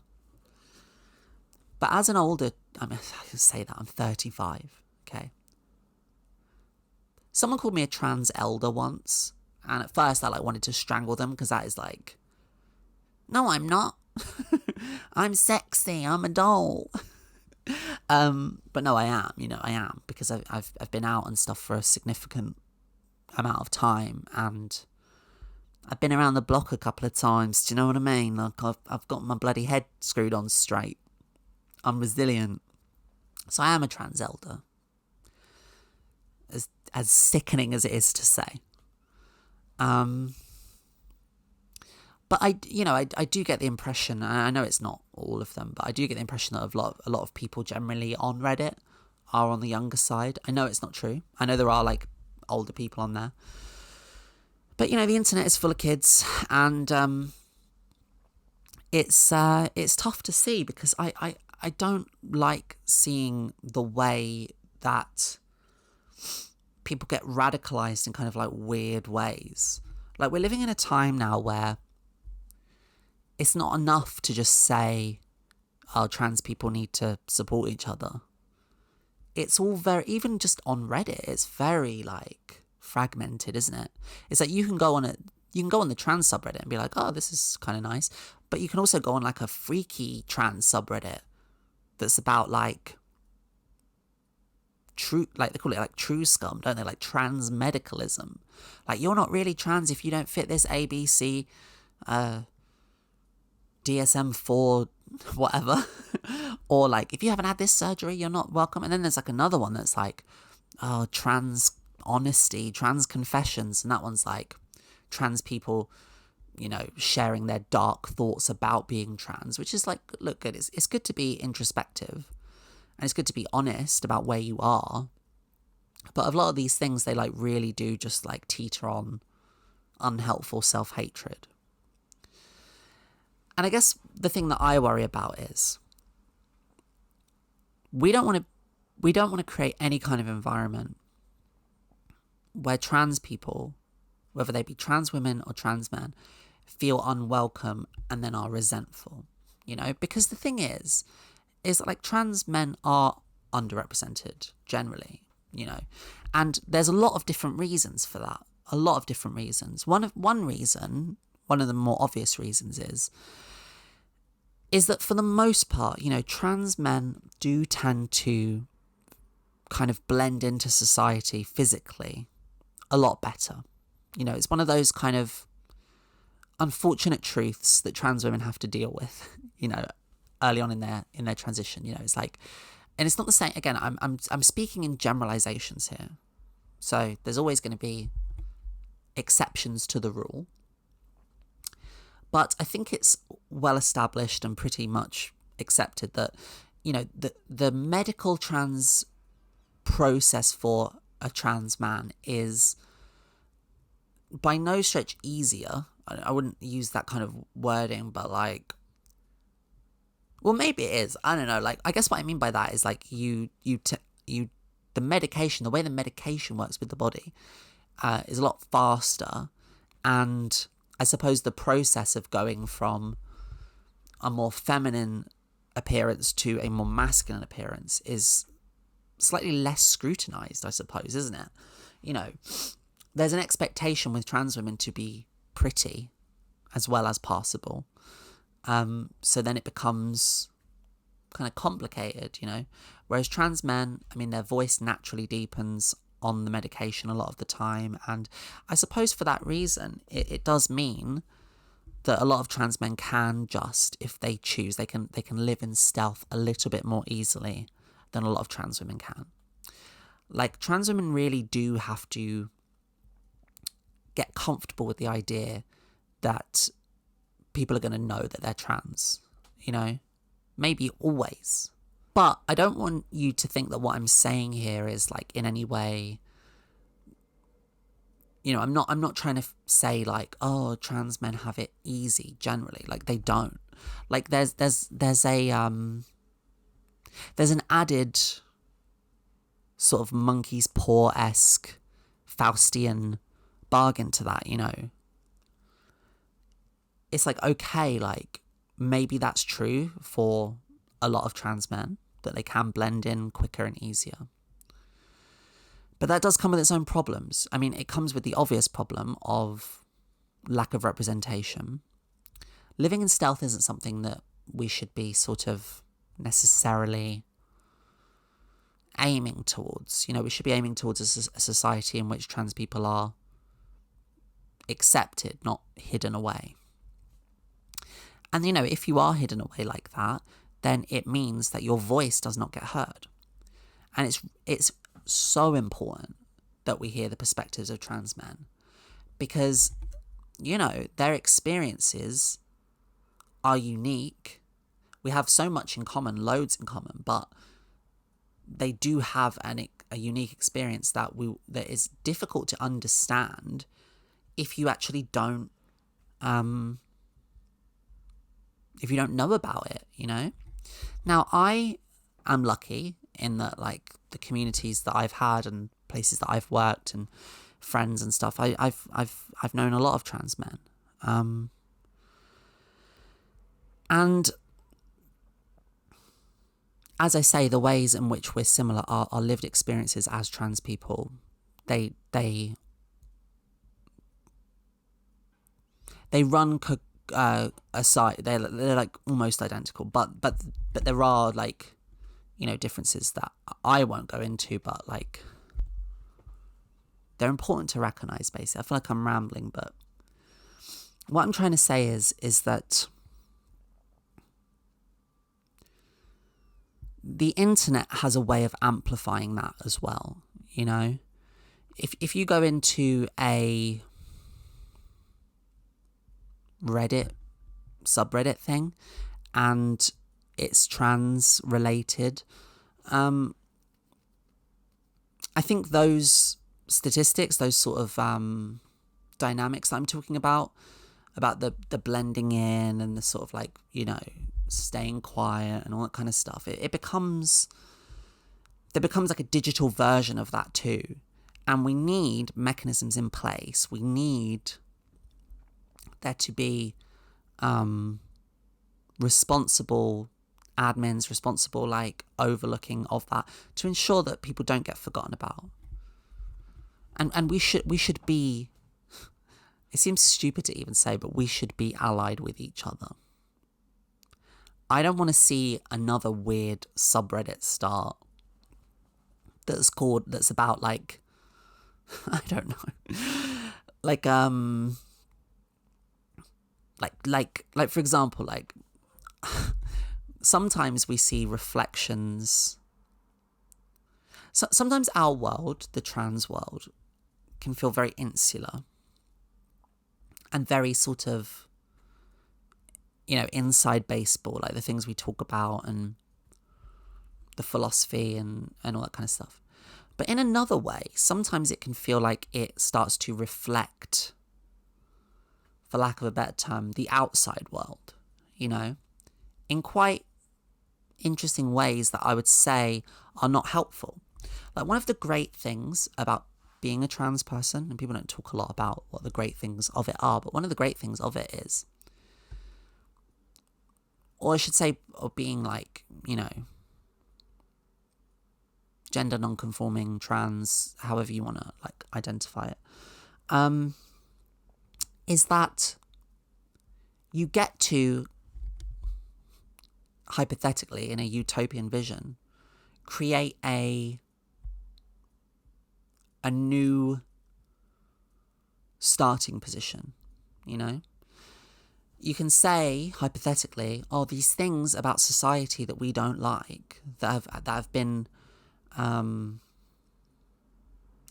But as an older, I can say that I'm 35, okay? Someone called me a trans elder once, and at first I like wanted to strangle them, because that is like, no, I'm not. I'm sexy. I'm a doll. But no, I am. I am, because I've been out and stuff for a significant amount of time, and I've been around the block a couple of times. Do you know what I mean? Like, I've got my bloody head screwed on straight. I'm resilient. So I am a trans elder. As sickening as it is to say. But I do get the impression, and I know it's not all of them, but I do get the impression that a lot of people generally on Reddit are on the younger side. I know it's not true. I know there are like older people on there. But the internet is full of kids, and it's tough to see, because I don't like seeing the way that people get radicalized in kind of like weird ways. Like, we're living in a time now where it's not enough to just say, oh, trans people need to support each other. It's all very, even just on Reddit, it's very like fragmented, isn't it? It's like you can go on the trans subreddit and be like, oh, this is kind of nice. But you can also go on like a freaky trans subreddit that's about like true, like they call it like true scum, don't they? Like trans medicalism. Like you're not really trans if you don't fit this ABC, DSM-4, whatever. Or like if you haven't had this surgery, you're not welcome. And then there's like another one that's like, oh, trans honesty, trans confessions. And that one's like trans people, you know, sharing their dark thoughts about being trans, which is like, look good. It's good to be introspective and it's good to be honest about where you are. But a lot of these things, they like really do just like teeter on unhelpful self-hatred. And I guess the thing that I worry about is we don't want to create any kind of environment where trans people, whether they be trans women or trans men, feel unwelcome and then are resentful, you know? Because the thing is that like trans men are underrepresented generally, you know? And there's a lot of different reasons for that. A lot of different reasons. One of the more obvious reasons is that for the most part, you know, trans men do tend to kind of blend into society physically a lot better. You know, it's one of those kind of unfortunate truths that trans women have to deal with, you know, early on in their transition. You know, it's like, and it's not the same. Again, I'm speaking in generalizations here, so there's always going to be exceptions to the rule. But I think it's well established and pretty much accepted that, you know, the medical trans process for a trans man is by no stretch easier. I wouldn't use that kind of wording, but like, well, maybe it is. I don't know. Like, I guess what I mean by that is like the medication, the way the medication works with the body is a lot faster. And I suppose the process of going from a more feminine appearance to a more masculine appearance is slightly less scrutinized, I suppose, isn't it? You know, there's an expectation with trans women to be pretty as well as passable. So then it becomes kind of complicated, you know. Whereas trans men, I mean, their voice naturally deepens on the medication a lot of the time. And I suppose for that reason, it does mean that a lot of trans men can just, if they choose, they can live in stealth a little bit more easily than a lot of trans women can. Like, trans women really do have to get comfortable with the idea that people are going to know that they're trans, you know, maybe always. But I don't want you to think that what I'm saying here is like in any way, you know, I'm not trying to say like, oh, trans men have it easy generally. Like, they don't. Like, there's an added sort of monkey's paw-esque Faustian bargain to that, you know. It's like, okay, like maybe that's true for a lot of trans men, that they can blend in quicker and easier. But that does come with its own problems. I mean, it comes with the obvious problem of lack of representation. Living in stealth isn't something that we should be sort of necessarily aiming towards. You know, we should be aiming towards a society in which trans people are accepted, not hidden away. And, you know, if you are hidden away like that, then it means that your voice does not get heard. And it's so important that we hear the perspectives of trans men, because, you know, their experiences are unique. We have so much in common, loads in common, but they do have a unique experience that is difficult to understand if you actually don't know about it, you know? Now, I am lucky in that, like, the communities that I've had and places that I've worked and friends and stuff, I've known a lot of trans men. And as I say, the ways in which we're similar, our lived experiences as trans people, they they run aside. They're like almost identical, but there are like, you know, differences that I won't go into, but like they're important to recognize. Basically, I feel like I'm rambling, but what I'm trying to say is that the internet has a way of amplifying that as well. You know, if you go into a Reddit subreddit thing and it's trans related, I think those statistics, those sort of dynamics that I'm talking about the blending in and the sort of like, you know, staying quiet and all that kind of stuff, it becomes like a digital version of that too. And we need mechanisms in place. We need there to be responsible admins, responsible like overlooking of that to ensure that people don't get forgotten about. And we should be, it seems stupid to even say, but we should be allied with each other. I don't want to see another weird subreddit start that's about like, I don't know, like for example, like sometimes we see reflections. So sometimes our world, the trans world, can feel very insular and very sort of, you know, inside baseball, like the things we talk about and the philosophy and all that kind of stuff. But in another way, sometimes it can feel like it starts to reflect, for lack of a better term, the outside world, you know, in quite interesting ways that I would say are not helpful. Like one of the great things about being a trans person, and people don't talk a lot about what the great things of it are, but one of the great things of it is, or I should say, of being like, you know, gender non-conforming, trans, however you want to like identify it, is that you get to, hypothetically, in a utopian vision, create a new starting position, you know? You can say, hypothetically, oh, these things about society that we don't like, that have been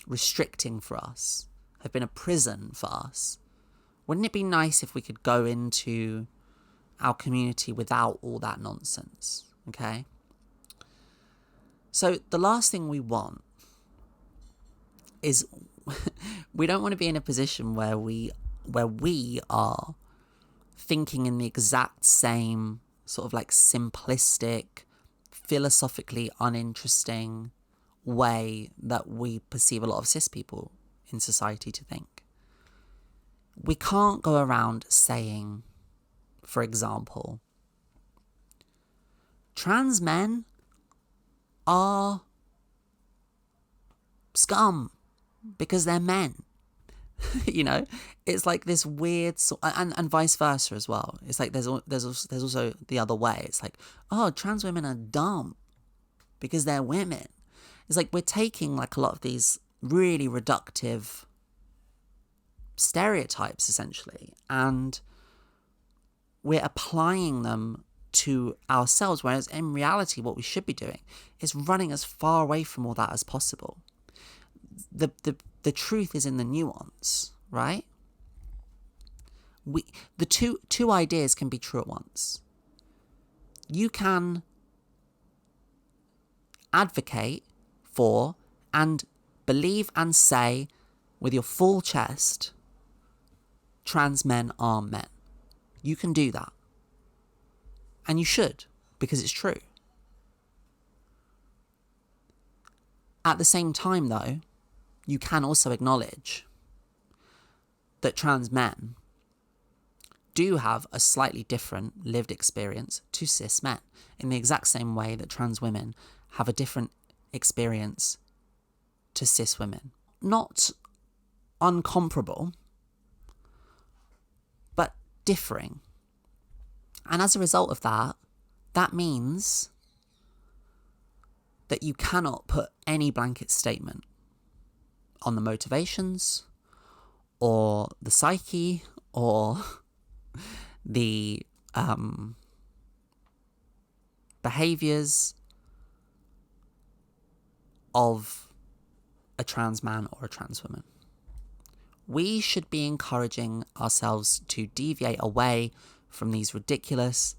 restricting for us, have been a prison for us. Wouldn't it be nice if we could go into our community without all that nonsense, okay? So the last thing we want is we don't want to be in a position where we are thinking in the exact same sort of like simplistic, philosophically uninteresting way that we perceive a lot of cis people in society to think. We can't go around saying, for example, trans men are scum because they're men. You know, it's like this weird and vice versa as well. It's like there's also the other way. It's like, oh, trans women are dumb because they're women. It's like we're taking like a lot of these really reductive stereotypes essentially, and we're applying them to ourselves, whereas in reality what we should be doing is running as far away from all that as possible. The truth is in the nuance, right? The two ideas can be true at once. You can advocate for and believe and say with your full chest, trans men are men. You can do that. And you should, because it's true. At the same time, though, you can also acknowledge that trans men do have a slightly different lived experience to cis men, in the exact same way that trans women have a different experience to cis women. Not uncomparable, but differing. And as a result of that, that means that you cannot put any blanket statement on the motivations or the psyche or the behaviours of a trans man or a trans woman. We should be encouraging ourselves to deviate away from these ridiculous,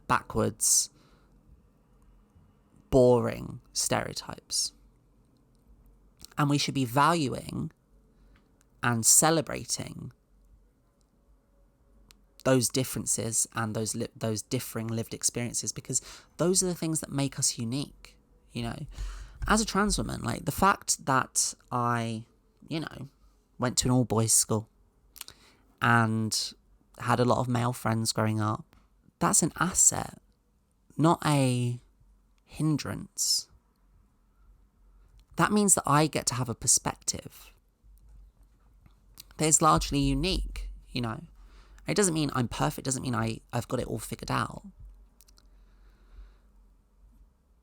backwards, boring stereotypes. And we should be valuing and celebrating those differences and those differing lived experiences, because those are the things that make us unique, you know. As a trans woman, like the fact that I, you know, went to an all-boys school and had a lot of male friends growing up, that's an asset, not a hindrance. That means that I get to have a perspective that is largely unique, you know. It doesn't mean I'm perfect, doesn't mean I've got it all figured out.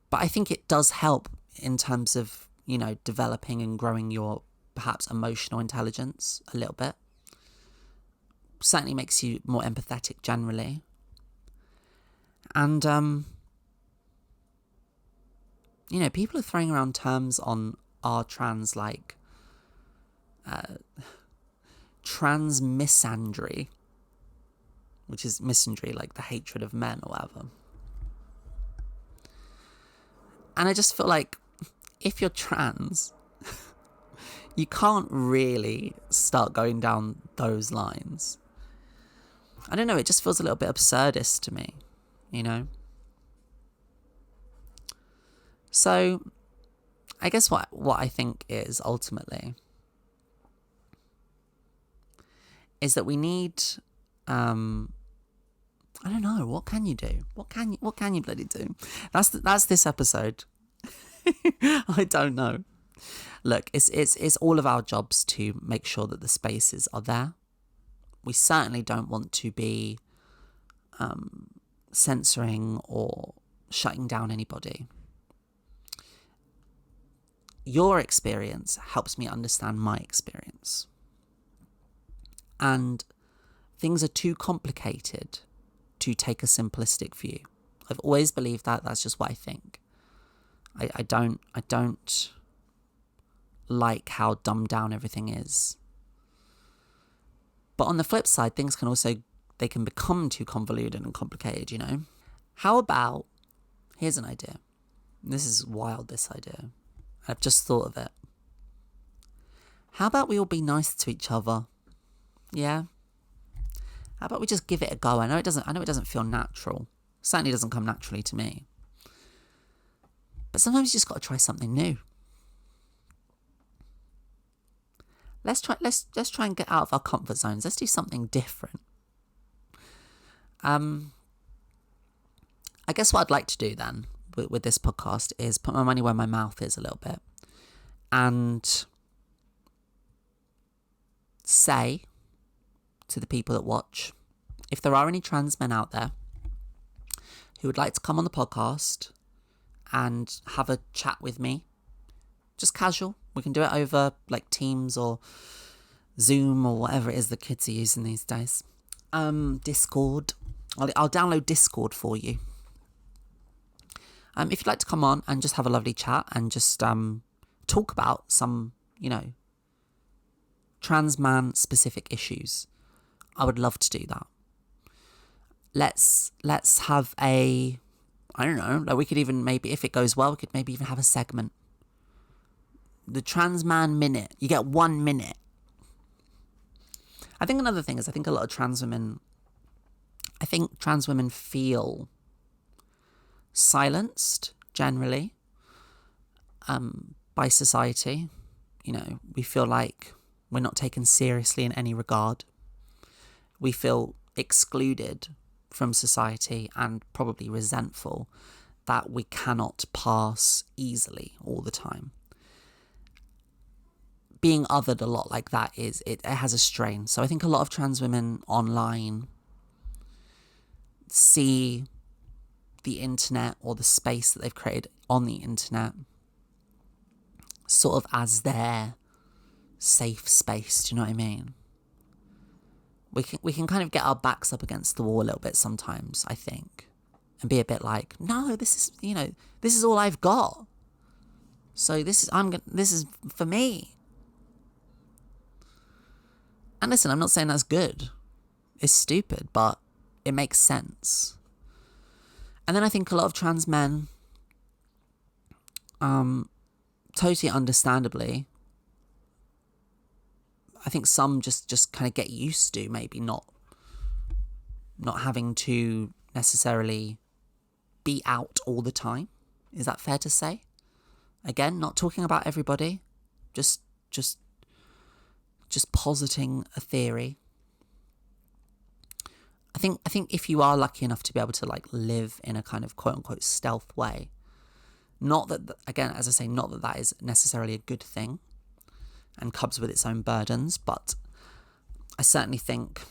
But I think it does help in terms of, you know, developing and growing your perhaps emotional intelligence a little bit. Certainly makes you more empathetic generally. And, you know, people are throwing around terms on our trans, like, trans misandry, which is misandry, like the hatred of men or whatever. And I just feel like if you're trans, you can't really start going down those lines. I don't know, it just feels a little bit absurdist to me, you know? So, I guess what I think is ultimately is that we need, I don't know, what can you do? What can you bloody do? That's this episode. I don't know. Look, it's all of our jobs to make sure that the spaces are there. We certainly don't want to be censoring or shutting down anybody. Your experience helps me understand my experience. And things are too complicated to take a simplistic view. I've always believed that. That's just what I think. I don't like how dumbed down everything is. But on the flip side, things can become too convoluted and complicated, you know? How about, here's an idea. This is wild, this idea. I've just thought of it. How about we all be nice to each other? Yeah? How about we just give it a go? I know it doesn't feel natural. Certainly doesn't come naturally to me. But sometimes you just got to try something new. Let's try and get out of our comfort zones. Let's do something different. I guess what I'd like to do then with this podcast is put my money where my mouth is a little bit and say to the people that watch, if there are any trans men out there who would like to come on the podcast and have a chat with me, just casual. We can do it over like Teams or Zoom or whatever it is the kids are using these days. Discord. I'll download Discord for you. If you'd like to come on and just have a lovely chat and just talk about some, you know, trans man specific issues, I would love to do that. Let's have I don't know, like we could even maybe, if it goes well, we could maybe even have a segment. The Trans Man Minute. You get 1 minute. I think another thing is, I think a lot of trans women feel silenced, generally, by society. You know, we feel like we're not taken seriously in any regard. We feel excluded from society and probably resentful that we cannot pass easily all the time. Being othered a lot like that it has a strain. So I think a lot of trans women online see the internet or the space that they've created on the internet sort of as their safe space. Do you know what I mean? We can kind of get our backs up against the wall a little bit sometimes, I think, and be a bit like, no, this is all I've got. So this is for me. And listen, I'm not saying that's good. It's stupid, but it makes sense. And then I think a lot of trans men, totally understandably, I think some just kind of get used to maybe not having to necessarily be out all the time. Is that fair to say? Again, not talking about everybody, just positing a theory. I think if you are lucky enough to be able to like live in a kind of quote unquote stealth way, not that, again, as I say, not that that is necessarily a good thing and comes with its own burdens, but I certainly think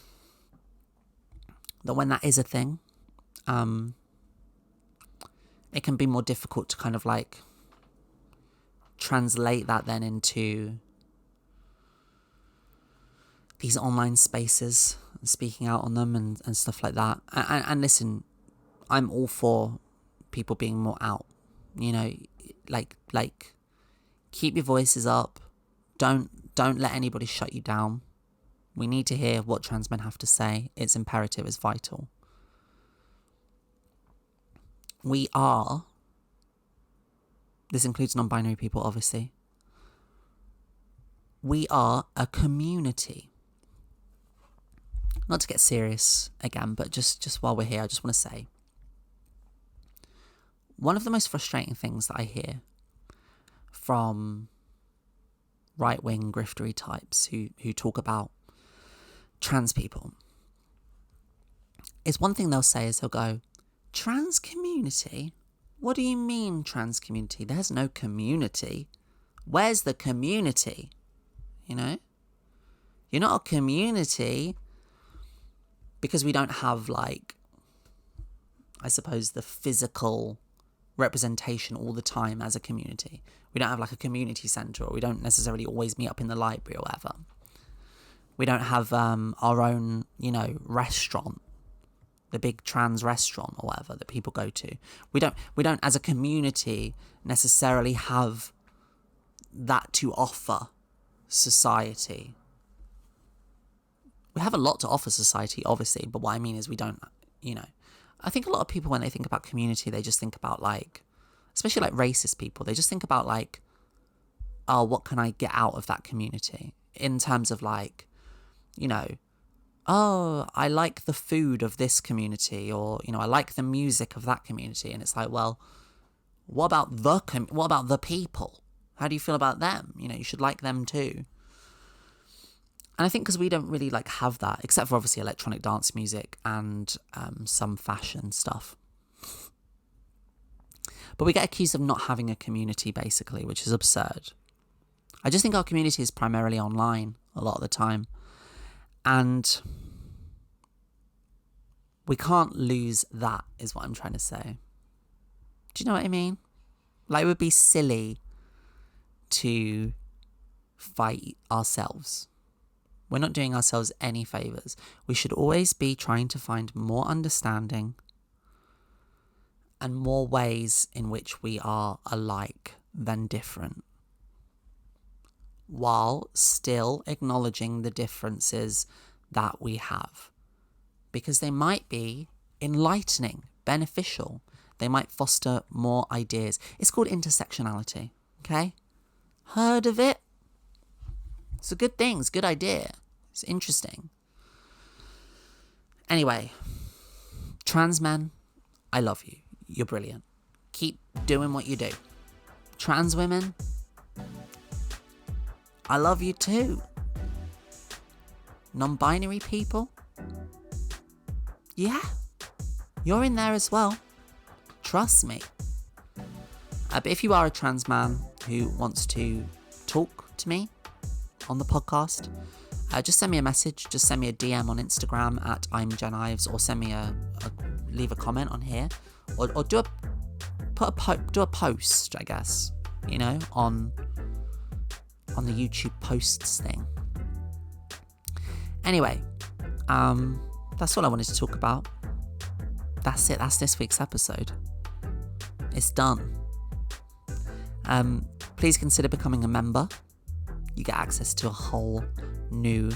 that when that is a thing, it can be more difficult to kind of like translate that then into these online spaces, speaking out on them and stuff like that. And listen, I'm all for people being more out, you know, like keep your voices up. Don't let anybody shut you down. We need to hear what trans men have to say. It's imperative, it's vital. This includes non-binary people, obviously. We are a community. Not to get serious again, but just while we're here, I just want to say, one of the most frustrating things that I hear from right-wing griftery types who talk about trans people is, one thing they'll say is they'll go, trans community? What do you mean trans community? There's no community. Where's the community? You know? You're not a community because we don't have, like, I suppose, the physical representation all the time as a community. We don't have like a community centre, or we don't necessarily always meet up in the library or whatever. We don't have our own, you know, restaurant, the big trans restaurant or whatever that people go to. We don't as a community necessarily have that to offer society. We have a lot to offer society, obviously, but what I mean is we don't, you know. I think a lot of people, when they think about community, they just think about, like, especially like racist people, they just think about like, oh, what can I get out of that community? In terms of like, you know, oh, I like the food of this community, or, you know, I like the music of that community. And it's like, well, what about the people? How do you feel about them? You know, you should like them too. And I think because we don't really like have that, except for obviously electronic dance music and some fashion stuff. But we get accused of not having a community, basically, which is absurd. I just think our community is primarily online a lot of the time. And we can't lose that, is what I'm trying to say. Do you know what I mean? Like, it would be silly to fight ourselves. We're not doing ourselves any favours. We should always be trying to find more understanding and more ways in which we are alike than different, while still acknowledging the differences that we have. Because they might be enlightening, beneficial. They might foster more ideas. It's called intersectionality, okay? Heard of it? It's a good thing. It's a good idea. It's interesting. Anyway, trans men, I love you. You're brilliant. Keep doing what you do. Trans women, I love you too. Non-binary people, yeah, you're in there as well. Trust me. But if you are a trans man who wants to talk to me on the podcast, just send me a message. Just send me a DM on Instagram at I'm Jen Ives, or send me a leave a comment on here, or do a post, I guess, you know, on the YouTube posts thing. Anyway, that's all I wanted to talk about. That's it. That's this week's episode. It's done. Please consider becoming a member. You get access to a whole new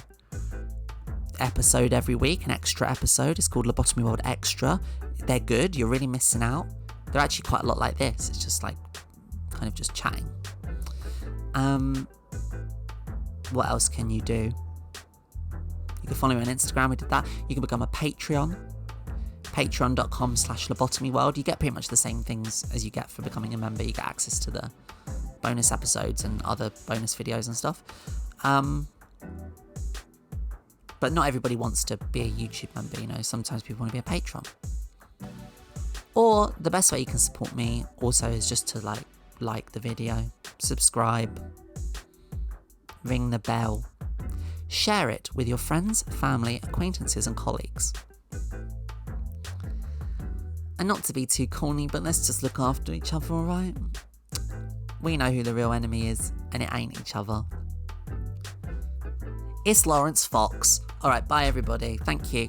episode every week, an extra episode. It's called Lobotomy World Extra. They're good. You're really missing out. They're actually quite a lot like this. It's just like kind of just chatting. What else can you do? You can follow me on Instagram. We did that. You can become a Patreon. Patreon.com/lobotomyworld. You get pretty much the same things as you get for becoming a member. You get access to the bonus episodes and other bonus videos and stuff. But not everybody wants to be a YouTube member, you know. Sometimes people want to be a patron. Or the best way you can support me also is just to like the video, subscribe, ring the bell, share it with your friends, family, acquaintances and colleagues. And not to be too corny, but let's just look after each other, alright? We know who the real enemy is, and it ain't each other. It's Lawrence Fox. Alright, bye everybody. Thank you.